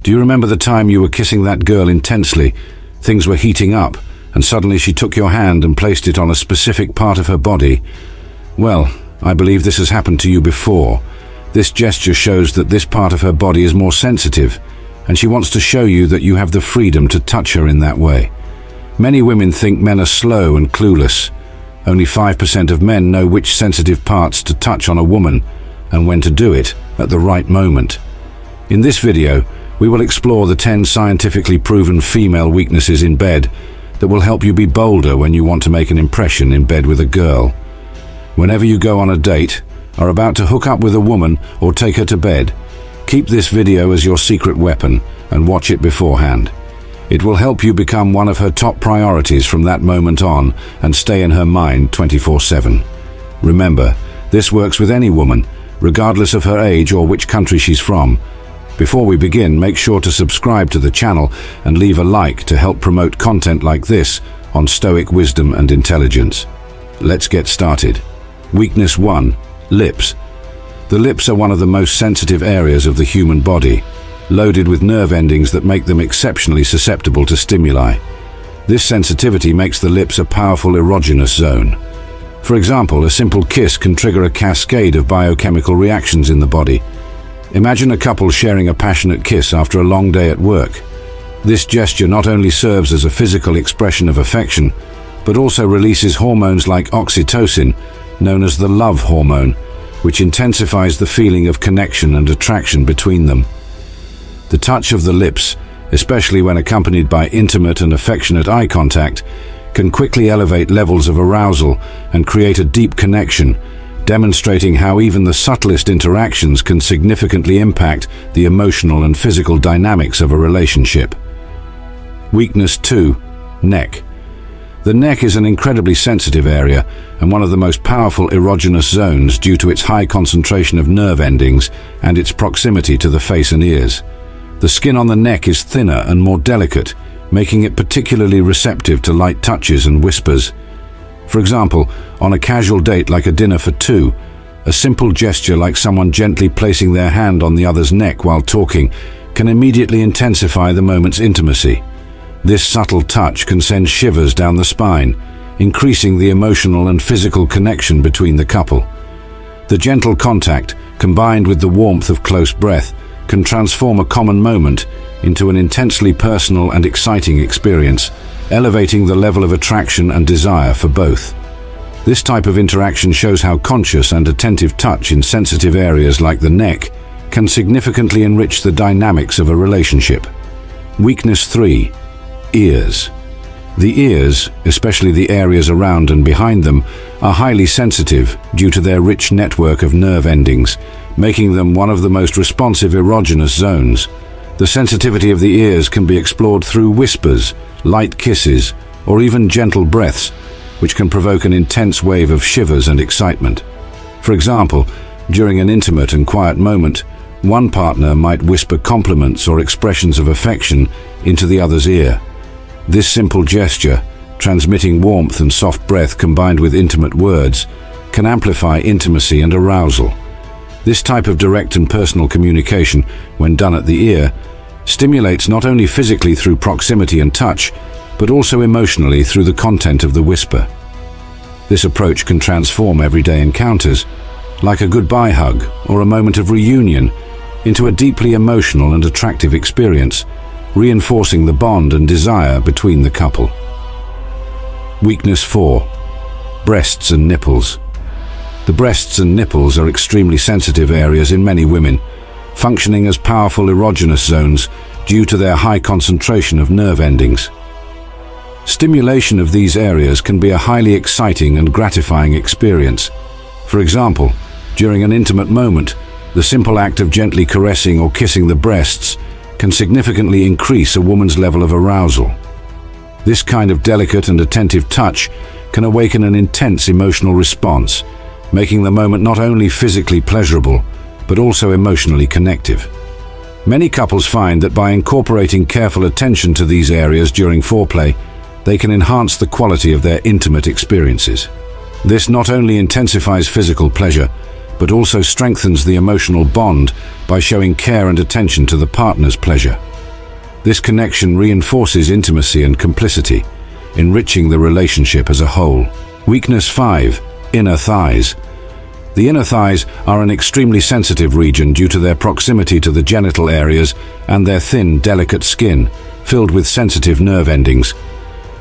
Do you remember the time you were kissing that girl intensely? Things were heating up, and suddenly she took your hand and placed it on a specific part of her body. Well, I believe this has happened to you before. This gesture shows that this part of her body is more sensitive, and she wants to show you that you have the freedom to touch her in that way. Many women think men are slow and clueless. Only 5% of men know which sensitive parts to touch on a woman and when to do it at the right moment. In this video, we will explore the 10 scientifically proven female weaknesses in bed that will help you be bolder when you want to make an impression in bed with a girl. Whenever you go on a date, are about to hook up with a woman or take her to bed, keep this video as your secret weapon and watch it beforehand. It will help you become one of her top priorities from that moment on and stay in her mind 24/7. Remember, this works with any woman, regardless of her age or which country she's from. Before we begin, make sure to subscribe to the channel and leave a like to help promote content like this on Stoic wisdom and intelligence. Let's get started. Weakness 1. Lips. The lips are one of the most sensitive areas of the human body, loaded with nerve endings that make them exceptionally susceptible to stimuli. This sensitivity makes the lips a powerful erogenous zone. For example, a simple kiss can trigger a cascade of biochemical reactions in the body. Imagine a couple sharing a passionate kiss after a long day at work. This gesture not only serves as a physical expression of affection, but also releases hormones like oxytocin, known as the love hormone, which intensifies the feeling of connection and attraction between them. The touch of the lips, especially when accompanied by intimate and affectionate eye contact, can quickly elevate levels of arousal and create a deep connection, demonstrating how even the subtlest interactions can significantly impact the emotional and physical dynamics of a relationship. Weakness 2. Neck. The neck is an incredibly sensitive area and one of the most powerful erogenous zones due to its high concentration of nerve endings and its proximity to the face and ears. The skin on the neck is thinner and more delicate, making it particularly receptive to light touches and whispers. For example, on a casual date like a dinner for two, a simple gesture like someone gently placing their hand on the other's neck while talking can immediately intensify the moment's intimacy. This subtle touch can send shivers down the spine, increasing the emotional and physical connection between the couple. The gentle contact, combined with the warmth of close breath, can transform a common moment into an intensely personal and exciting experience, elevating the level of attraction and desire for both. This type of interaction shows how conscious and attentive touch in sensitive areas like the neck can significantly enrich the dynamics of a relationship. Weakness 3. Ears. The ears, especially the areas around and behind them, are highly sensitive due to their rich network of nerve endings, making them one of the most responsive erogenous zones. The sensitivity of the ears can be explored through whispers, light kisses, or even gentle breaths, which can provoke an intense wave of shivers and excitement. For example, during an intimate and quiet moment, one partner might whisper compliments or expressions of affection into the other's ear. This simple gesture, transmitting warmth and soft breath combined with intimate words, can amplify intimacy and arousal. This type of direct and personal communication, when done at the ear, stimulates not only physically through proximity and touch, but also emotionally through the content of the whisper. This approach can transform everyday encounters, like a goodbye hug or a moment of reunion, into a deeply emotional and attractive experience, reinforcing the bond and desire between the couple. Weakness 4. Breasts and nipples. The breasts and nipples are extremely sensitive areas in many women, functioning as powerful erogenous zones due to their high concentration of nerve endings. Stimulation of these areas can be a highly exciting and gratifying experience. For example, during an intimate moment, the simple act of gently caressing or kissing the breasts can significantly increase a woman's level of arousal. This kind of delicate and attentive touch can awaken an intense emotional response, making the moment not only physically pleasurable, but also emotionally connective. Many couples find that by incorporating careful attention to these areas during foreplay, they can enhance the quality of their intimate experiences. This not only intensifies physical pleasure, but also strengthens the emotional bond by showing care and attention to the partner's pleasure. This connection reinforces intimacy and complicity, enriching the relationship as a whole. Weakness 5. Inner thighs. The inner thighs are an extremely sensitive region due to their proximity to the genital areas and their thin, delicate skin, filled with sensitive nerve endings.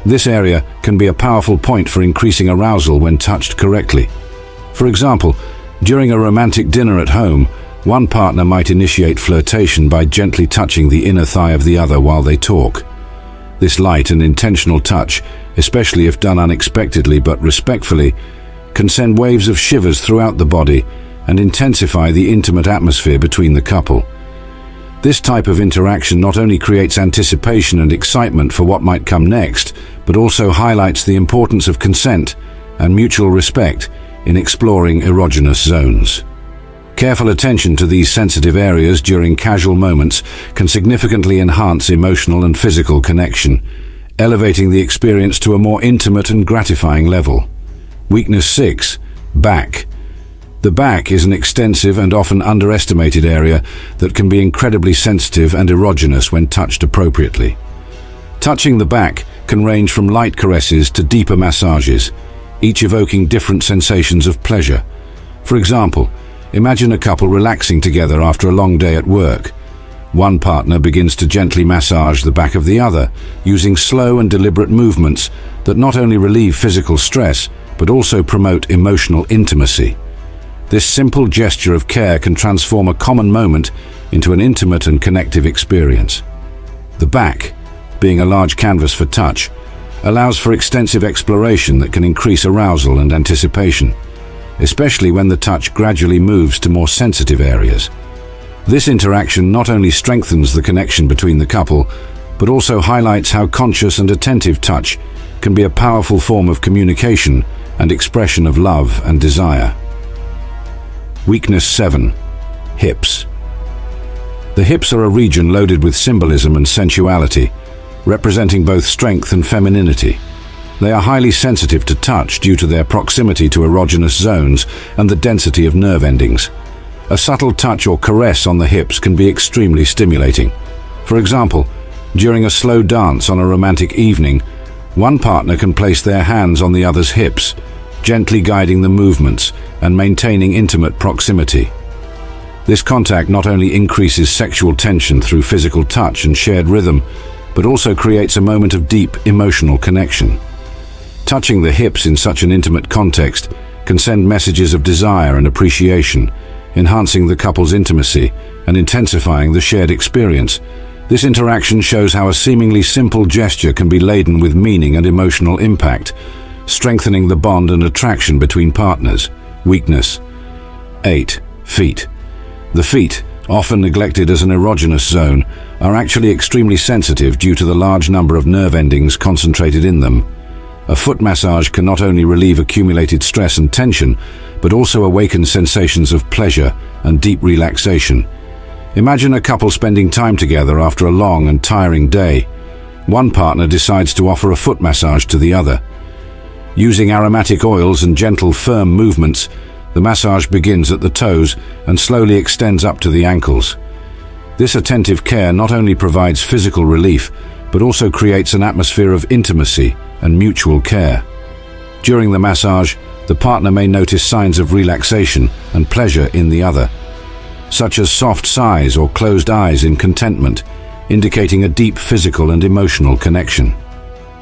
This area can be a powerful point for increasing arousal when touched correctly. For example, during a romantic dinner at home, one partner might initiate flirtation by gently touching the inner thigh of the other while they talk. This light and intentional touch, especially if done unexpectedly but respectfully, can send waves of shivers throughout the body and intensify the intimate atmosphere between the couple. This type of interaction not only creates anticipation and excitement for what might come next, but also highlights the importance of consent and mutual respect in exploring erogenous zones. Careful attention to these sensitive areas during casual moments can significantly enhance emotional and physical connection, elevating the experience to a more intimate and gratifying level. Weakness 6. Back. The back is an extensive and often underestimated area that can be incredibly sensitive and erogenous when touched appropriately. Touching the back can range from light caresses to deeper massages, each evoking different sensations of pleasure. For example, imagine a couple relaxing together after a long day at work. One partner begins to gently massage the back of the other, using slow and deliberate movements that not only relieve physical stress, but also promote emotional intimacy. This simple gesture of care can transform a common moment into an intimate and connective experience. The back, being a large canvas for touch, allows for extensive exploration that can increase arousal and anticipation, especially when the touch gradually moves to more sensitive areas. This interaction not only strengthens the connection between the couple, but also highlights how conscious and attentive touch can be a powerful form of communication and expression of love and desire. Weakness 7. Hips. The hips are a region loaded with symbolism and sensuality, representing both strength and femininity. They are highly sensitive to touch due to their proximity to erogenous zones and the density of nerve endings. A subtle touch or caress on the hips can be extremely stimulating. For example, during a slow dance on a romantic evening, one partner can place their hands on the other's hips, gently guiding the movements and maintaining intimate proximity. This contact not only increases sexual tension through physical touch and shared rhythm, but also creates a moment of deep emotional connection. Touching the hips in such an intimate context can send messages of desire and appreciation, enhancing the couple's intimacy and intensifying the shared experience. This interaction shows how a seemingly simple gesture can be laden with meaning and emotional impact, strengthening the bond and attraction between partners. Weakness 8. Feet. The feet, often neglected as an erogenous zone, are actually extremely sensitive due to the large number of nerve endings concentrated in them. A foot massage can not only relieve accumulated stress and tension, but also awaken sensations of pleasure and deep relaxation. Imagine a couple spending time together after a long and tiring day. One partner decides to offer a foot massage to the other. Using aromatic oils and gentle, firm movements, the massage begins at the toes and slowly extends up to the ankles. This attentive care not only provides physical relief, but also creates an atmosphere of intimacy and mutual care. During the massage, the partner may notice signs of relaxation and pleasure in the other, such as soft sighs or closed eyes in contentment, indicating a deep physical and emotional connection.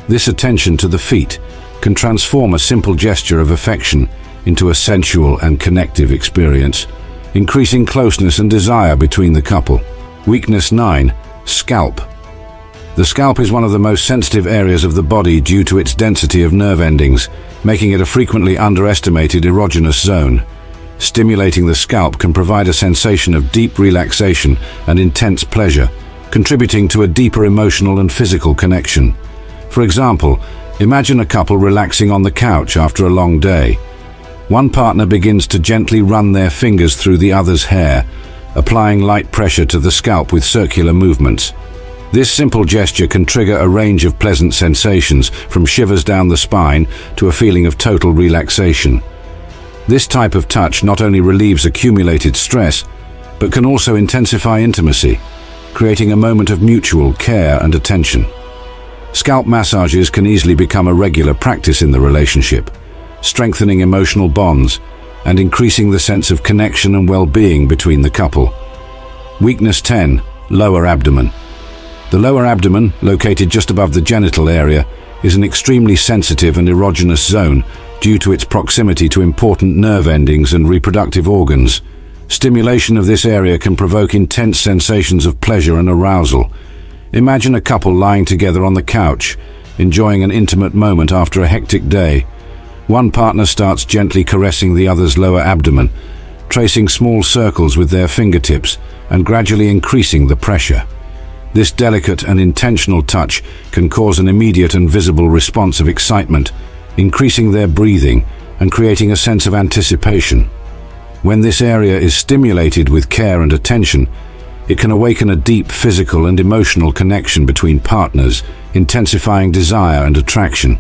This attention to the feet can transform a simple gesture of affection into a sensual and connective experience, increasing closeness and desire between the couple. Weakness 9. Scalp. The scalp is one of the most sensitive areas of the body due to its density of nerve endings, making it a frequently underestimated erogenous zone. Stimulating the scalp can provide a sensation of deep relaxation and intense pleasure, contributing to a deeper emotional and physical connection. For example, imagine a couple relaxing on the couch after a long day. One partner begins to gently run their fingers through the other's hair, applying light pressure to the scalp with circular movements. This simple gesture can trigger a range of pleasant sensations, from shivers down the spine to a feeling of total relaxation. This type of touch not only relieves accumulated stress, but can also intensify intimacy, creating a moment of mutual care and attention. Scalp massages can easily become a regular practice in the relationship, strengthening emotional bonds and increasing the sense of connection and well-being between the couple. Weakness 10. Lower abdomen. The lower abdomen, located just above the genital area, is an extremely sensitive and erogenous zone due to its proximity to important nerve endings and reproductive organs. Stimulation of this area can provoke intense sensations of pleasure and arousal. Imagine a couple lying together on the couch, enjoying an intimate moment after a hectic day. One partner starts gently caressing the other's lower abdomen, tracing small circles with their fingertips and gradually increasing the pressure. This delicate and intentional touch can cause an immediate and visible response of excitement, increasing their breathing and creating a sense of anticipation. When this area is stimulated with care and attention, it can awaken a deep physical and emotional connection between partners, intensifying desire and attraction.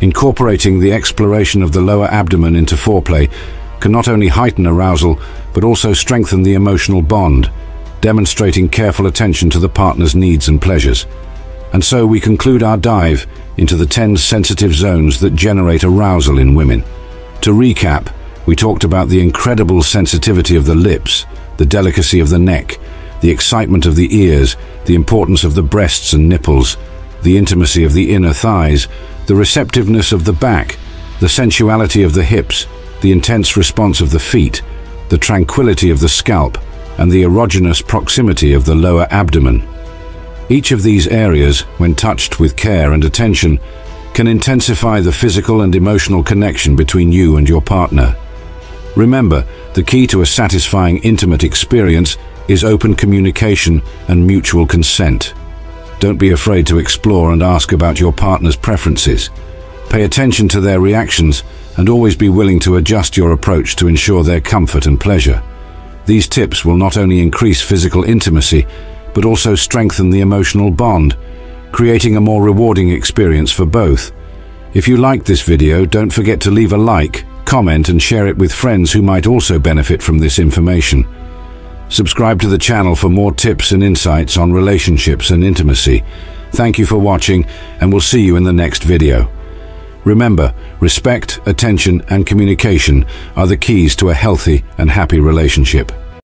Incorporating the exploration of the lower abdomen into foreplay can not only heighten arousal, but also strengthen the emotional bond, demonstrating careful attention to the partner's needs and pleasures. And so we conclude our dive into the 10 sensitive zones that generate arousal in women. To recap, we talked about the incredible sensitivity of the lips, the delicacy of the neck, the excitement of the ears, the importance of the breasts and nipples, the intimacy of the inner thighs, the receptiveness of the back, the sensuality of the hips, the intense response of the feet, the tranquility of the scalp, and the erogenous proximity of the lower abdomen. Each of these areas, when touched with care and attention, can intensify the physical and emotional connection between you and your partner. Remember, the key to a satisfying intimate experience is open communication and mutual consent. Don't be afraid to explore and ask about your partner's preferences. Pay attention to their reactions and always be willing to adjust your approach to ensure their comfort and pleasure. These tips will not only increase physical intimacy, but also strengthen the emotional bond, creating a more rewarding experience for both. If you liked this video, don't forget to leave a like, comment and share it with friends who might also benefit from this information. Subscribe to the channel for more tips and insights on relationships and intimacy. Thank you for watching, and we'll see you in the next video. Remember, respect, attention and communication are the keys to a healthy and happy relationship.